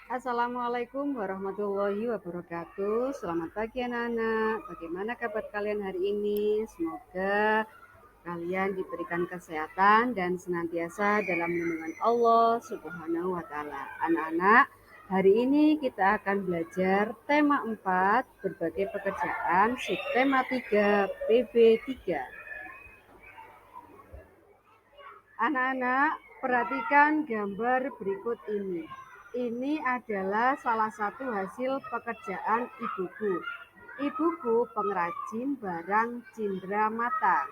Assalamualaikum warahmatullahi wabarakatuh. Selamat pagi anak-anak. Bagaimana kabar kalian hari ini? Semoga kalian diberikan kesehatan dan senantiasa dalam lindungan Allah Subhanahu wa taala. Anak-anak, hari ini kita akan belajar tema 4 berbagai pekerjaan, subtema 3 PB3. Anak-anak, perhatikan gambar berikut ini. Ini adalah salah satu hasil pekerjaan ibuku. Ibuku pengrajin barang cindera mata.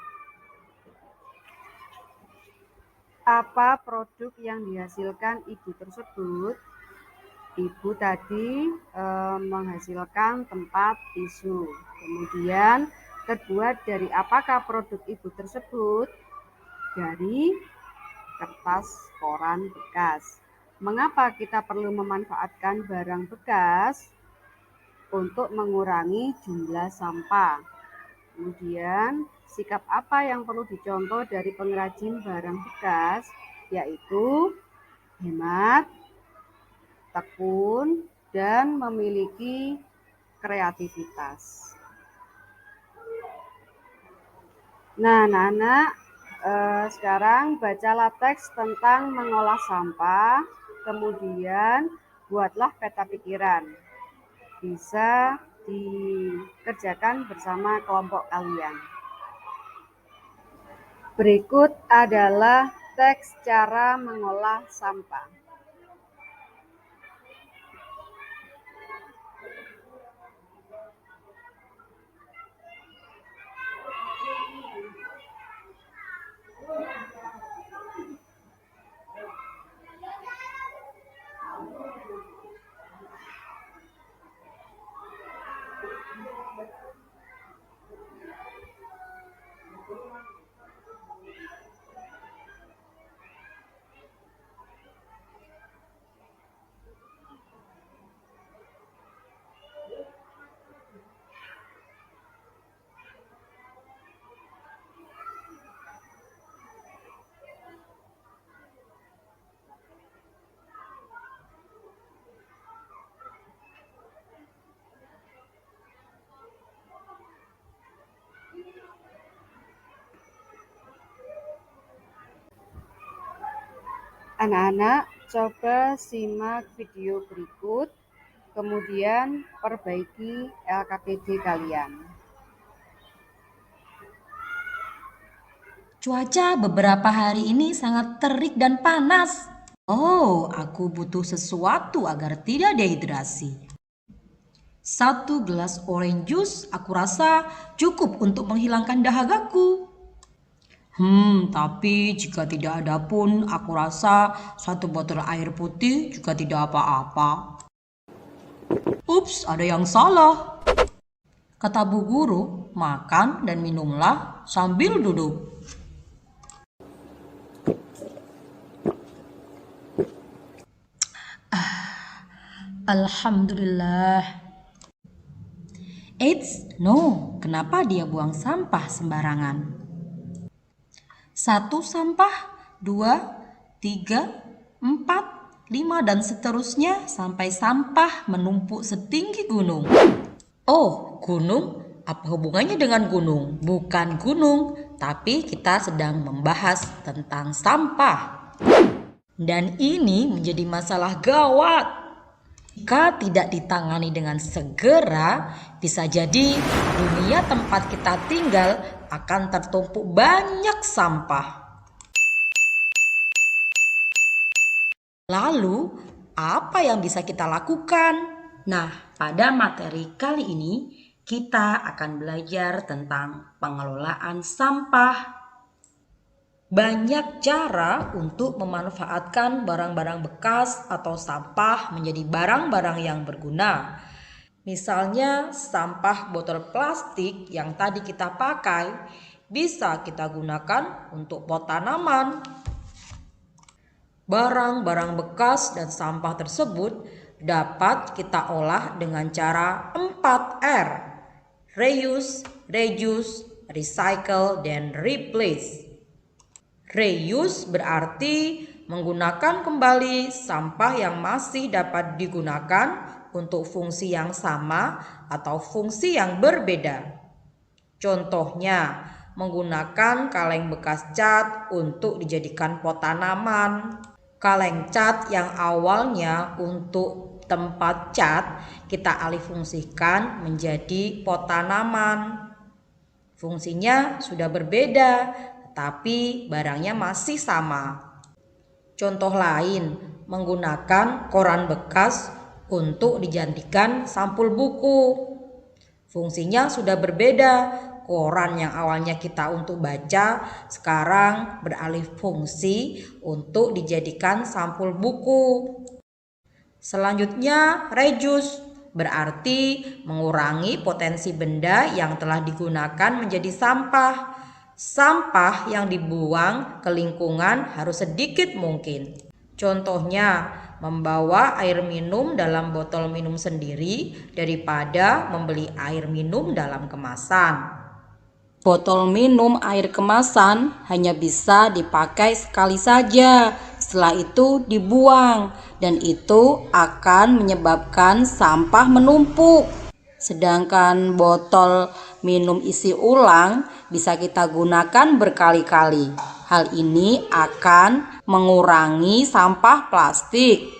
Apa produk yang dihasilkan ibu tersebut? Ibu tadi menghasilkan tempat tisu. Kemudian terbuat dari apakah produk ibu tersebut? Dari kertas koran bekas. Mengapa kita perlu memanfaatkan barang bekas? Untuk mengurangi jumlah sampah. Kemudian, sikap apa yang perlu dicontoh dari pengrajin barang bekas? Yaitu hemat, tekun, dan memiliki kreativitas. Nah, anak-anak, sekarang bacalah teks tentang mengolah sampah, kemudian buatlah peta pikiran. Bisa dikerjakan bersama kelompok kalian. Berikut adalah teks cara mengolah sampah. Anak-anak, coba simak video berikut, kemudian perbaiki LKPD kalian. Cuaca beberapa hari ini sangat terik dan panas. Oh, aku butuh sesuatu agar tidak dehidrasi. 1 gelas orange juice aku rasa cukup untuk menghilangkan dahagaku. Tapi jika tidak ada pun aku rasa 1 botol air putih juga tidak apa-apa. Ups, ada yang salah. Kata Bu Guru, makan dan minumlah sambil duduk. Alhamdulillah. Eits, no, kenapa dia buang sampah sembarangan? 1 sampah, 2, 3, 4, 5 dan seterusnya sampai sampah menumpuk setinggi gunung. Oh, gunung? Apa hubungannya dengan gunung? Bukan gunung, tapi kita sedang membahas tentang sampah. Dan ini menjadi masalah gawat. Jika tidak ditangani dengan segera, bisa jadi dunia tempat kita tinggal akan tertumpuk banyak sampah. Lalu, apa yang bisa kita lakukan? Nah, pada materi kali ini kita akan belajar tentang pengelolaan sampah. Banyak cara untuk memanfaatkan barang-barang bekas atau sampah menjadi barang-barang yang berguna. Misalnya sampah botol plastik yang tadi kita pakai bisa kita gunakan untuk pot tanaman. Barang-barang bekas dan sampah tersebut dapat kita olah dengan cara 4R. Reuse, reduce, recycle, dan replace. Reuse berarti menggunakan kembali sampah yang masih dapat digunakan untuk fungsi yang sama atau fungsi yang berbeda. Contohnya, menggunakan kaleng bekas cat untuk dijadikan pot tanaman. Kaleng cat yang awalnya untuk tempat cat kita alihfungsikan menjadi pot tanaman. Fungsinya sudah berbeda, tapi barangnya masih sama. Contoh lain, menggunakan koran bekas untuk dijadikan sampul buku. Fungsinya sudah berbeda. Koran yang awalnya kita untuk baca sekarang beralih fungsi untuk dijadikan sampul buku. Selanjutnya, reuse berarti mengurangi potensi benda yang telah digunakan menjadi sampah. Sampah yang dibuang ke lingkungan harus sedikit mungkin. Contohnya, membawa air minum dalam botol minum sendiri daripada membeli air minum dalam kemasan. Botol minum air kemasan hanya bisa dipakai sekali saja, setelah itu dibuang, dan itu akan menyebabkan sampah menumpuk. Sedangkan botol minum isi ulang bisa kita gunakan berkali-kali. Hal ini akan mengurangi sampah plastik.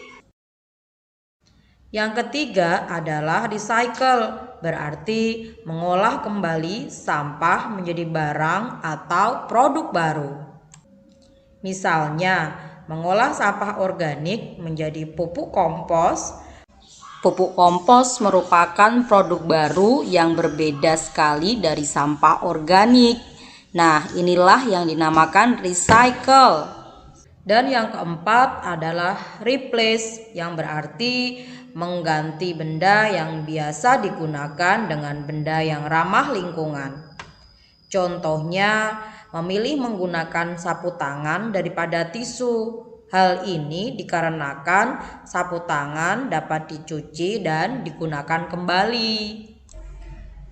Yang ketiga adalah recycle, berarti mengolah kembali sampah menjadi barang atau produk baru. Misalnya, mengolah sampah organik menjadi pupuk kompos. Pupuk kompos merupakan produk baru yang berbeda sekali dari sampah organik. Nah, inilah yang dinamakan recycle. Dan yang keempat adalah replace, yang berarti mengganti benda yang biasa digunakan dengan benda yang ramah lingkungan. Contohnya, memilih menggunakan sapu tangan daripada tisu. Hal ini dikarenakan sapu tangan dapat dicuci dan digunakan kembali.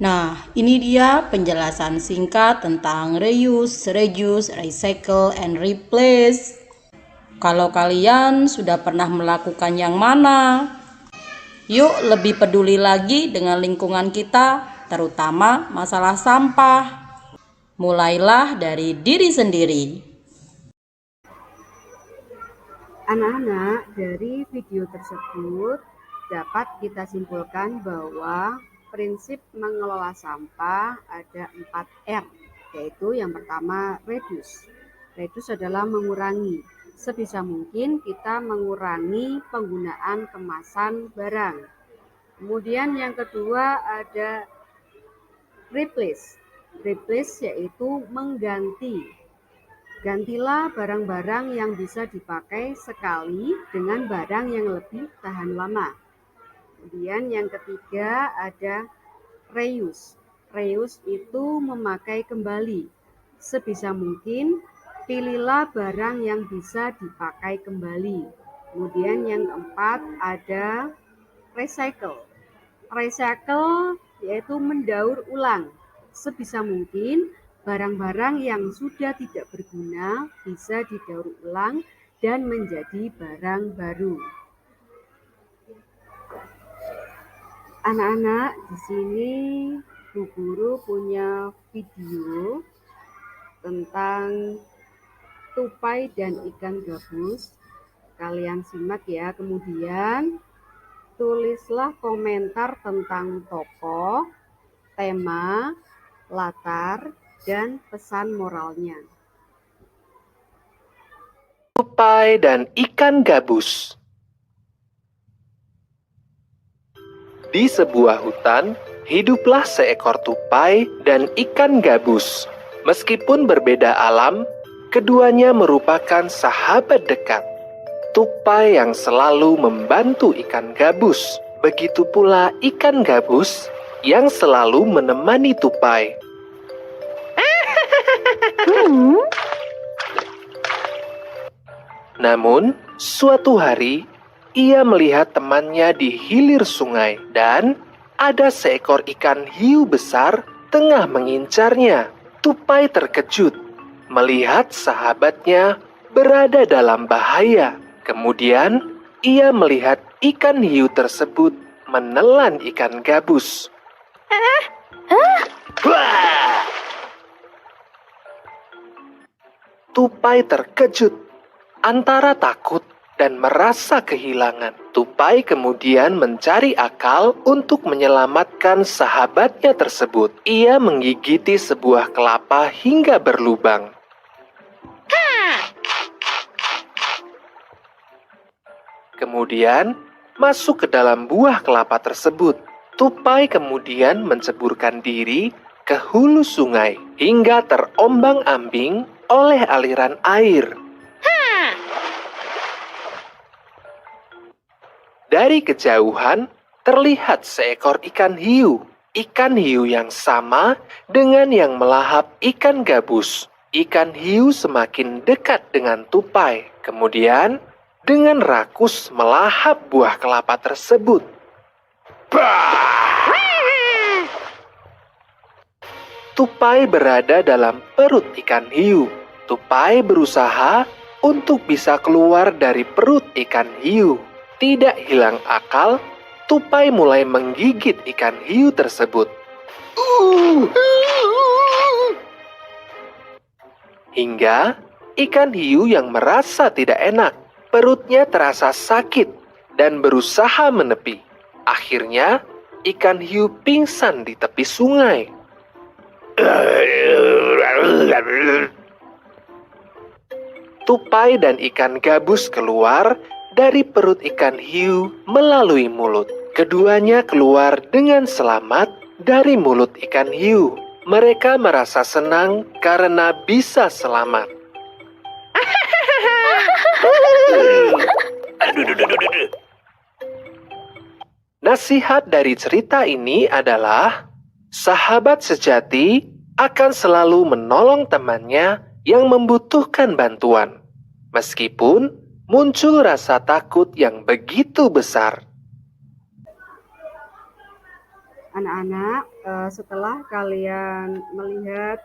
Nah, ini dia penjelasan singkat tentang reuse, recycle, and replace. Kalau kalian sudah pernah melakukan yang mana? Yuk lebih peduli lagi dengan lingkungan kita, terutama masalah sampah. Mulailah dari diri sendiri. Anak-anak, dari video tersebut dapat kita simpulkan bahwa prinsip mengelola sampah ada 4 R, yaitu yang pertama reduce. Reduce adalah mengurangi. Sebisa mungkin kita mengurangi penggunaan kemasan barang. Kemudian yang kedua ada replace. Replace yaitu mengganti. Gantilah barang-barang yang bisa dipakai sekali dengan barang yang lebih tahan lama. Kemudian yang ketiga ada reuse. Reuse itu memakai kembali. Sebisa mungkin pilihlah barang yang bisa dipakai kembali. Kemudian yang keempat ada recycle. Recycle yaitu mendaur ulang. Sebisa mungkin barang-barang yang sudah tidak berguna bisa didaur ulang dan menjadi barang baru. Anak-anak, di sini Bu Guru punya video tentang tupai dan ikan gabus. Kalian simak ya. Kemudian tulislah komentar tentang tokoh, tema, latar, dan pesan moralnya. Tupai dan ikan gabus. Di sebuah hutan, hiduplah seekor tupai dan ikan gabus. Meskipun berbeda alam, keduanya merupakan sahabat dekat. Tupai yang selalu membantu ikan gabus, begitu pula ikan gabus yang selalu menemani tupai. Namun, suatu hari, ia melihat temannya di hilir sungai dan ada seekor ikan hiu besar tengah mengincarnya. Tupai terkejut melihat sahabatnya berada dalam bahaya. Kemudian, ia melihat ikan hiu tersebut menelan ikan gabus. Wah! Tupai terkejut antara takut dan merasa kehilangan. Tupai kemudian mencari akal untuk menyelamatkan sahabatnya tersebut. Ia menggigiti sebuah kelapa hingga berlubang. Kemudian masuk ke dalam buah kelapa tersebut. Tupai kemudian menceburkan diri ke hulu sungai hingga terombang-ambing oleh aliran air. Dari kejauhan terlihat seekor ikan hiu. Ikan hiu yang sama dengan yang melahap ikan gabus. Ikan hiu semakin dekat dengan tupai. Kemudian dengan rakus melahap buah kelapa tersebut. Bah! Tupai berada dalam perut ikan hiu. Tupai berusaha untuk bisa keluar dari perut ikan hiu. Tidak hilang akal, tupai mulai menggigit ikan hiu tersebut. Hingga ikan hiu yang merasa tidak enak. Perutnya terasa sakit dan berusaha menepi. Akhirnya, ikan hiu pingsan di tepi sungai. Tupai dan ikan gabus keluar dari perut ikan hiu melalui mulut. Keduanya keluar dengan selamat dari mulut ikan hiu. Mereka merasa senang karena bisa selamat. Nasihat dari cerita ini adalah, sahabat sejati akan selalu menolong temannya yang membutuhkan bantuan, meskipun muncul rasa takut yang begitu besar. Anak-anak, setelah kalian melihat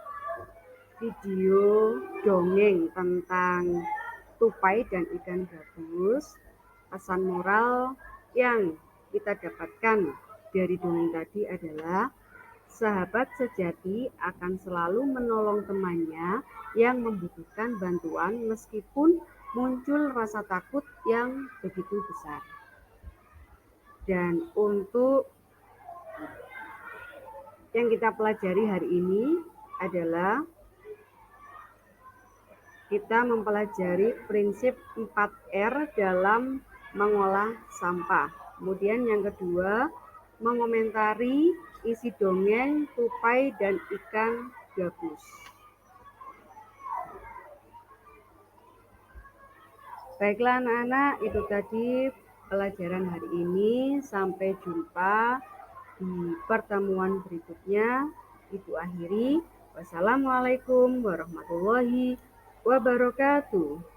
video dongeng tentang tupai dan ikan gabus, pesan moral yang kita dapatkan dari dongeng tadi adalah sahabat sejati akan selalu menolong temannya yang membutuhkan bantuan meskipun muncul rasa takut yang begitu besar. Dan untuk yang kita pelajari hari ini adalah kita mempelajari prinsip 4R dalam mengolah sampah. Kemudian yang kedua, mengomentari isi dongeng tupai dan ikan gabus. Baiklah anak-anak, itu tadi pelajaran hari ini. Sampai jumpa di pertemuan berikutnya. Ibu akhiri. Wassalamualaikum warahmatullahi wabarakatuh.